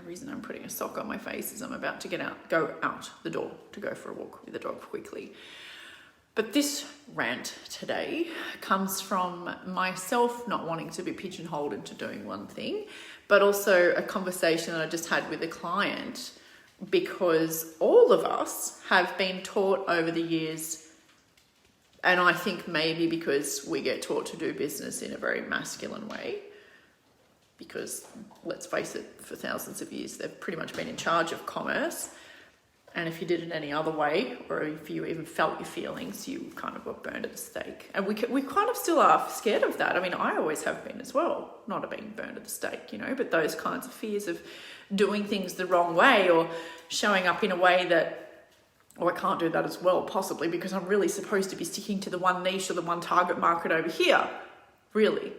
reason I'm putting a sock on my face is I'm about to go out the door to go for a walk with the dog quickly. But this rant today comes from myself not wanting to be pigeonholed into doing one thing, but also a conversation that I just had with a client, because all of us have been taught over the years, and I think maybe because we get taught to do business in a very masculine way, because let's face it, for thousands of years, they've pretty much been in charge of commerce. And if you did it any other way, or if you even felt your feelings, you kind of got burned at the stake. And we kind of still are scared of that. I mean, I always have been as well, not being burned at the stake, but those kinds of fears of doing things the wrong way or showing up in a way that, I can't do that as well, possibly because I'm really supposed to be sticking to the one niche or the one target market over here, really,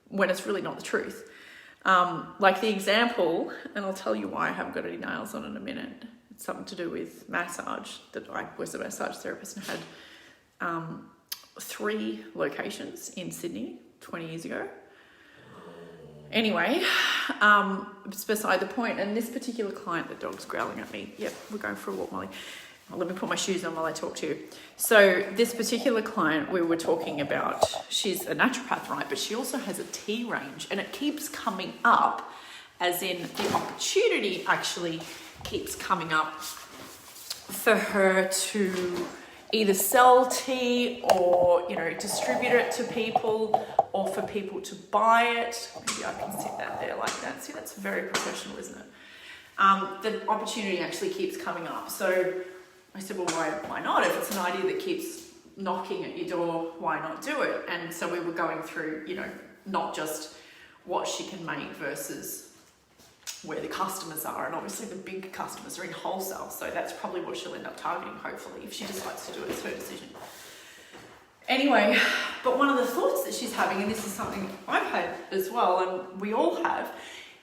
when it's really not the truth. Like the example, and I'll tell you why I haven't got any nails on in a minute. It's something to do with massage, that I was a massage therapist and had 3 locations in Sydney 20 years ago. Anyway, it's beside the point. And this particular client, the dog's growling at me. Yep, we're going for a walk, Molly. Let me put my shoes on while I talk to you. So this particular client we were talking about, she's a naturopath, right? But she also has a tea range, and it keeps coming up, as in the opportunity actually keeps coming up for her to either sell tea or, distribute it to people, or for people to buy it. Maybe I can sit that there like that. See, that's very professional, isn't it? The opportunity actually keeps coming up. So I said, well, why not? If it's an idea that keeps knocking at your door, why not do it? And so we were going through, not just what she can make versus where the customers are. And obviously the big customers are in wholesale. So that's probably what she'll end up targeting, hopefully. If she decides to do it, it's her decision. Anyway, but one of the thoughts that she's having, and this is something I've had as well, and we all have,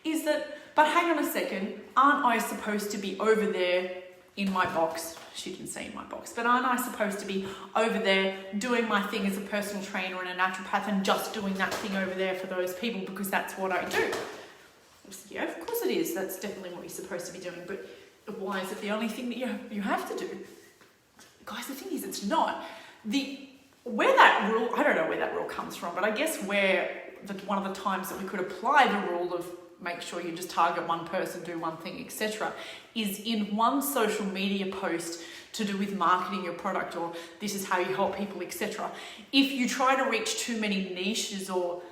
is that, but hang on a second, aren't I supposed to be over there in my box? She didn't say in my box, but aren't I supposed to be over there doing my thing as a personal trainer and a naturopath and just doing that thing over there for those people because that's what I do? I said, yeah, of course it is. That's definitely what you're supposed to be doing. But why is it the only thing that you have to do? Guys, the thing is, it's not. Where that rule, I don't know where that rule comes from, but I guess one of the times that we could apply the rule of make sure you just target one person, do one thing, etc., is in one social media post to do with marketing your product, or this is how you help people, etc. If you try to reach too many niches or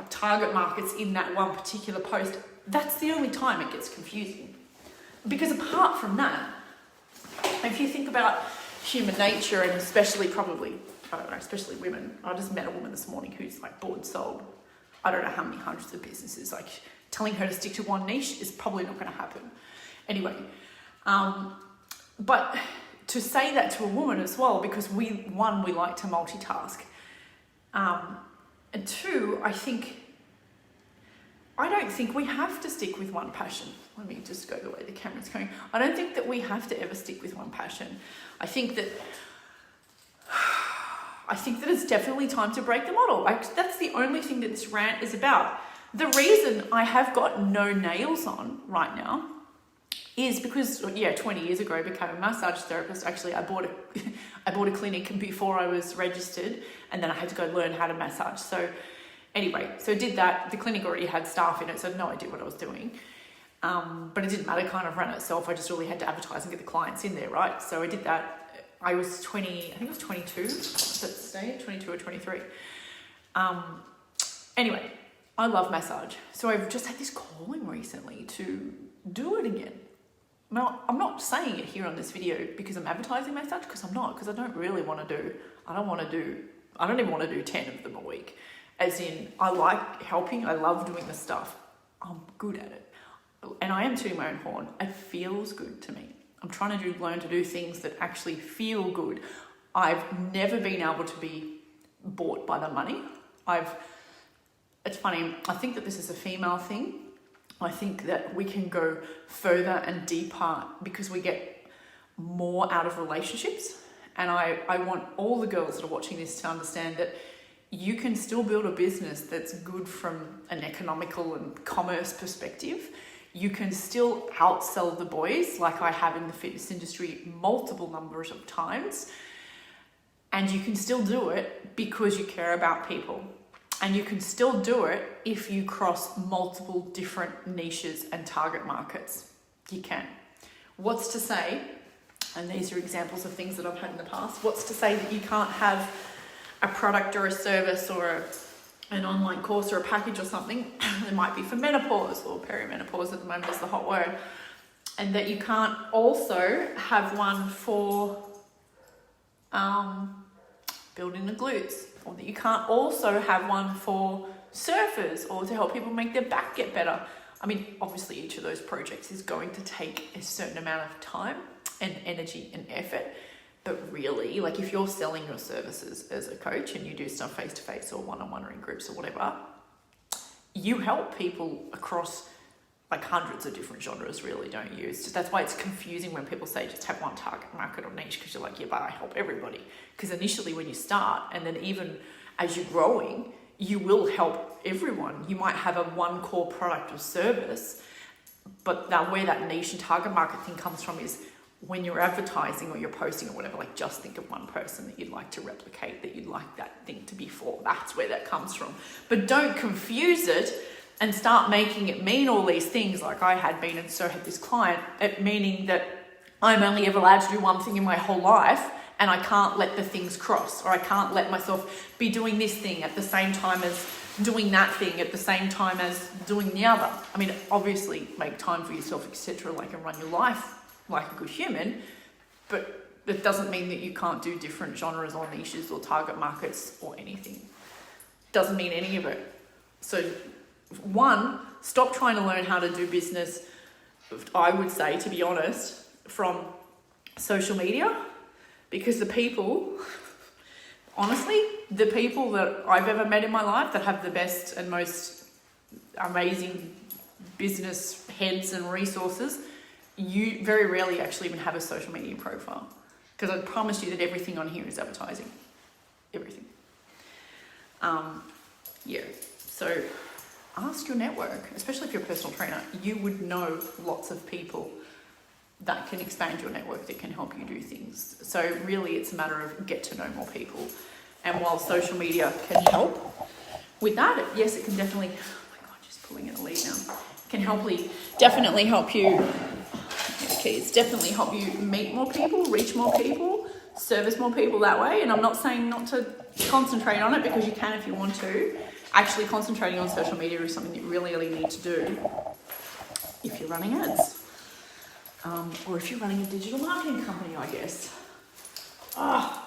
target markets in that one particular post, that's the only time it gets confusing. Because apart from that, if you think about human nature, and especially especially women, I just met a woman this morning who's like bought and sold, I don't know how many hundreds of businesses. Like, telling her to stick to one niche is probably not going to happen. Anyway, but to say that to a woman as well, because we like to multitask. And 2, I don't think we have to stick with one passion. Let me just go the way the camera's going. I don't think that we have to ever stick with one passion. I think that it's definitely time to break the model. That's the only thing that this rant is about. The reason I have got no nails on right now is because, 20 years ago I became a massage therapist. Actually, I bought a clinic before I was registered, and then I had to go learn how to massage. So anyway, so I did that. The clinic already had staff in it, so I had no idea what I was doing. But it didn't matter, it kind of ran itself. I just really had to advertise and get the clients in there, right? So I did that. I was 22 at that stage, 22 or 23. Anyway, I love massage. So I've just had this calling recently to do it again. Now, I'm not saying it here on this video because I'm advertising massage, because I'm not, because I don't really want to do, I don't even want to do 10 of them a week. As in, I like helping, I love doing the stuff. I'm good at it. And I am tooting my own horn. It feels good to me. I'm trying to learn to do things that actually feel good. I've never been able to be bought by the money. It's funny, I think that this is a female thing. I think that we can go further and deeper because we get more out of relationships. And I want all the girls that are watching this to understand that you can still build a business that's good from an economical and commerce perspective. You can still outsell the boys, like I have in the fitness industry multiple numbers of times. And you can still do it because you care about people. And you can still do it if you cross multiple different niches and target markets. You can. What's to say, and these are examples of things that I've had in the past, what's to say that you can't have a product or a service or an online course or a package or something, it might be for menopause or perimenopause at the moment is the hot word, and that you can't also have one for building the glutes, or that you can't also have one for surfers or to help people make their back get better. I mean, obviously each of those projects is going to take a certain amount of time and energy and effort. But really, like if you're selling your services as a coach and you do stuff face-to-face or one-on-one or in groups or whatever, you help people across like hundreds of different genres, really, don't you? That's why it's confusing when people say just have one target market or niche, because you're like, yeah, but I help everybody. Because initially when you start, and then even as you're growing, you will help everyone. You might have a one core product or service, but where that niche and target market thing comes from is when you're advertising or you're posting or whatever, like just think of one person that you'd like to replicate, that you'd like that thing to be for. That's where that comes from. But don't confuse it and start making it mean all these things like I had been, and so had this client, it meaning that I'm only ever allowed to do one thing in my whole life and I can't let the things cross, or I can't let myself be doing this thing at the same time as doing that thing at the same time as doing the other. I mean, obviously make time for yourself, etc., like, and run your life like a good human, but it doesn't mean that you can't do different genres or niches or target markets or anything. Doesn't mean any of it. So one, stop trying to learn how to do business, I would say, to be honest, from social media, because the people, honestly, the people that I've ever met in my life that have the best and most amazing business heads and resources, you very rarely actually even have a social media profile, because I promise you that everything on here is advertising. Everything. So ask your network, especially if you're a personal trainer. You would know lots of people that can expand your network, that can help you do things. So really it's a matter of get to know more people. And while social media can help with that, yes, it can definitely, oh my God, just pulling in the lead now, can definitely help you, keys, definitely help you meet more people, reach more people, service more people that way. And I'm not saying not to concentrate on it, because you can if you want to. Actually concentrating on social media is something that you really need to do if you're running ads. Or if you're running a digital marketing company, I guess. What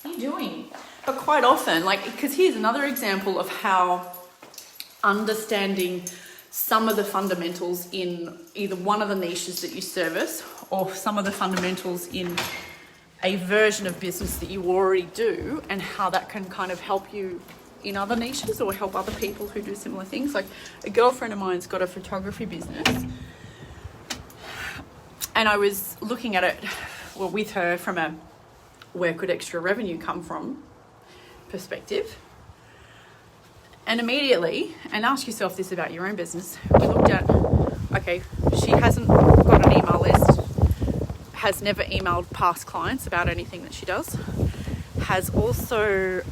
are you doing? But quite often, because here's another example of how understanding some of the fundamentals in either one of the niches that you service, or some of the fundamentals in a version of business that you already do, and how that can kind of help you in other niches or help other people who do similar things. Like a girlfriend of mine's got a photography business, and I was looking at it, with her from a where could extra revenue come from perspective. And immediately, and ask yourself this about your own business, we looked at, okay, she hasn't got an email list, has never emailed past clients about anything that she does, has also,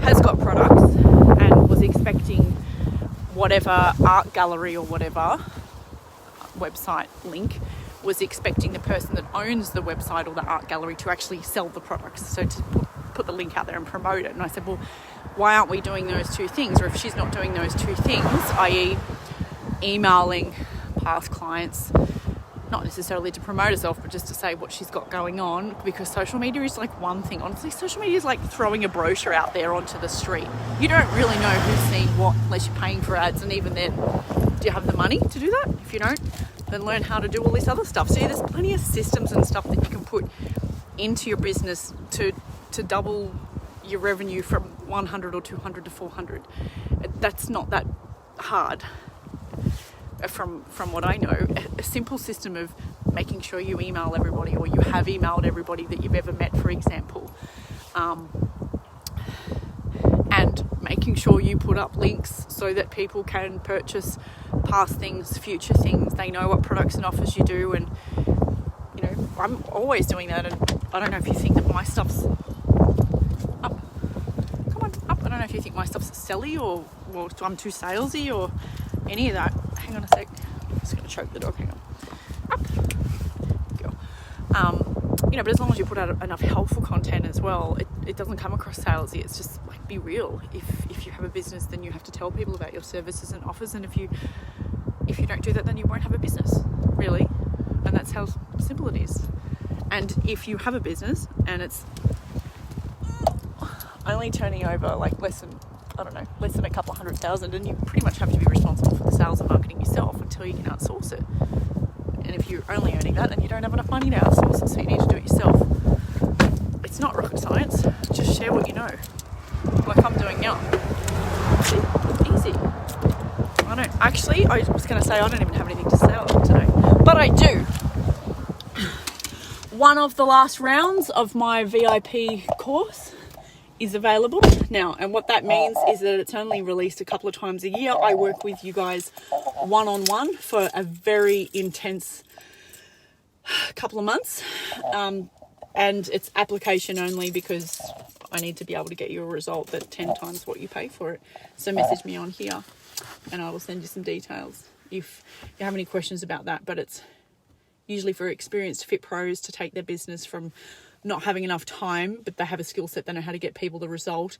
has got products and was expecting whatever art gallery or whatever website link, was expecting the person that owns the website or the art gallery to actually sell the products, so to put the link out there and promote it. And I said, well, why aren't we doing those two things? Or if she's not doing those two things, i.e. emailing past clients, not necessarily to promote herself, but just to say what she's got going on, because social media is like one thing. Honestly, social media is like throwing a brochure out there onto the street. You don't really know who's seeing what unless you're paying for ads, and even then, do you have the money to do that? If you don't, then learn how to do all this other stuff. So there's plenty of systems and stuff that you can put into your business to double your revenue from 100 or 200 to 400. That's not that hard. From what I know, a simple system of making sure you email everybody, or you have emailed everybody that you've ever met, for example, and making sure you put up links so that people can purchase past things, future things. They know what products and offers you do, and you know, I'm always doing that. And I don't know if you think that my stuff's up. Come on, up. I don't know if you think my stuff's silly or I'm too salesy or any of that. Hang on a sec. I'm just going to choke the dog. Hang on. Up. Go. You know, but as long as you put out enough helpful content as well, it doesn't come across salesy. It's just like, be real. If you have a business, then you have to tell people about your services and offers, and if you don't do that, then you won't have a business, really. And that's how simple it is. And if you have a business and it's only turning over like less than a couple of $100,000, and you pretty much have to be responsible for the sales and marketing yourself until you can outsource it. And if you're only earning that, then you don't have enough money to outsource it, so you need to do it yourself. It's not rocket science. Just share what you know, like I'm doing now. Easy. I was going to say I don't even have anything to sell today, but I do. One of the last rounds of my VIP course is available now, and what that means is that it's only released a couple of times a year. I work with you guys one-on-one for a very intense couple of months, and it's application only because I need to be able to get you a result that 10 times what you pay for it. So message me on here and I will send you some details if you have any questions about that. But it's usually for experienced fit pros to take their business from not having enough time, but they have a skill set, they know how to get people the result,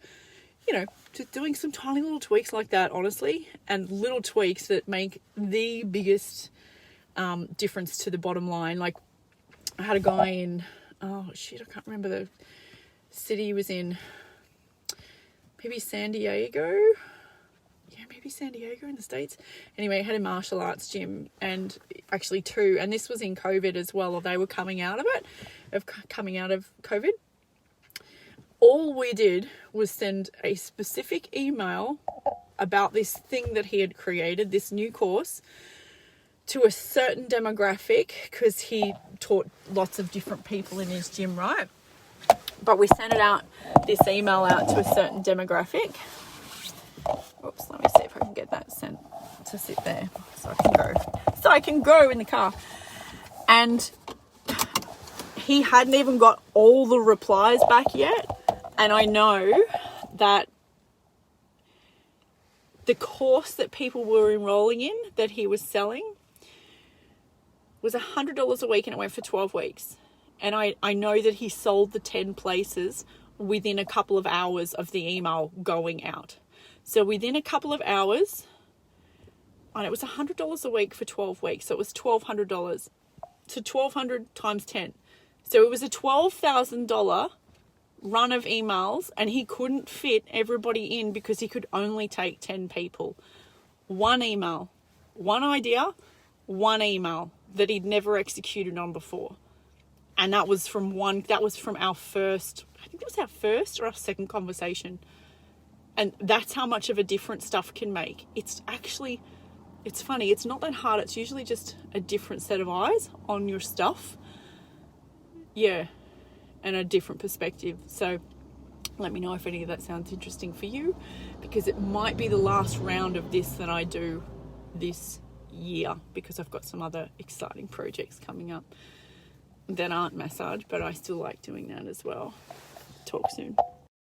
you know, to doing some tiny little tweaks like that, honestly, and little tweaks that make the biggest difference to the bottom line. Like, I had a guy in, I can't remember the city he was in, maybe San Diego in the States. Anyway, he had a martial arts gym, and actually two, and this was in COVID as well, or they were coming out of COVID. All we did was send a specific email about this thing that he had created, this new course, to a certain demographic, because he taught lots of different people in his gym, right? But we sent this email out to a certain demographic. Oops, let me see if I can get that sent to sit there so I can go in the car. And he hadn't even got all the replies back yet. And I know that the course that people were enrolling in, that he was selling, was $100 a week, and it went for 12 weeks. And I know that he sold the 10 places within a couple of hours of the email going out. So within a couple of hours, and it was $100 a week for 12 weeks. So it was $1,200. So 1,200 times 10. So it was a $12,000 run of emails, and he couldn't fit everybody in because he could only take 10 people. One email, one idea, one email that he'd never executed on before. And that was from our first, I think it was our first or our second conversation. And that's how much of a difference stuff can make. It's funny. It's not that hard. It's usually just a different set of eyes on your stuff. Yeah. And a different perspective. So let me know if any of that sounds interesting for you, because it might be the last round of this that I do this year, because I've got some other exciting projects coming up that aren't massage, but I still like doing that as well. Talk soon.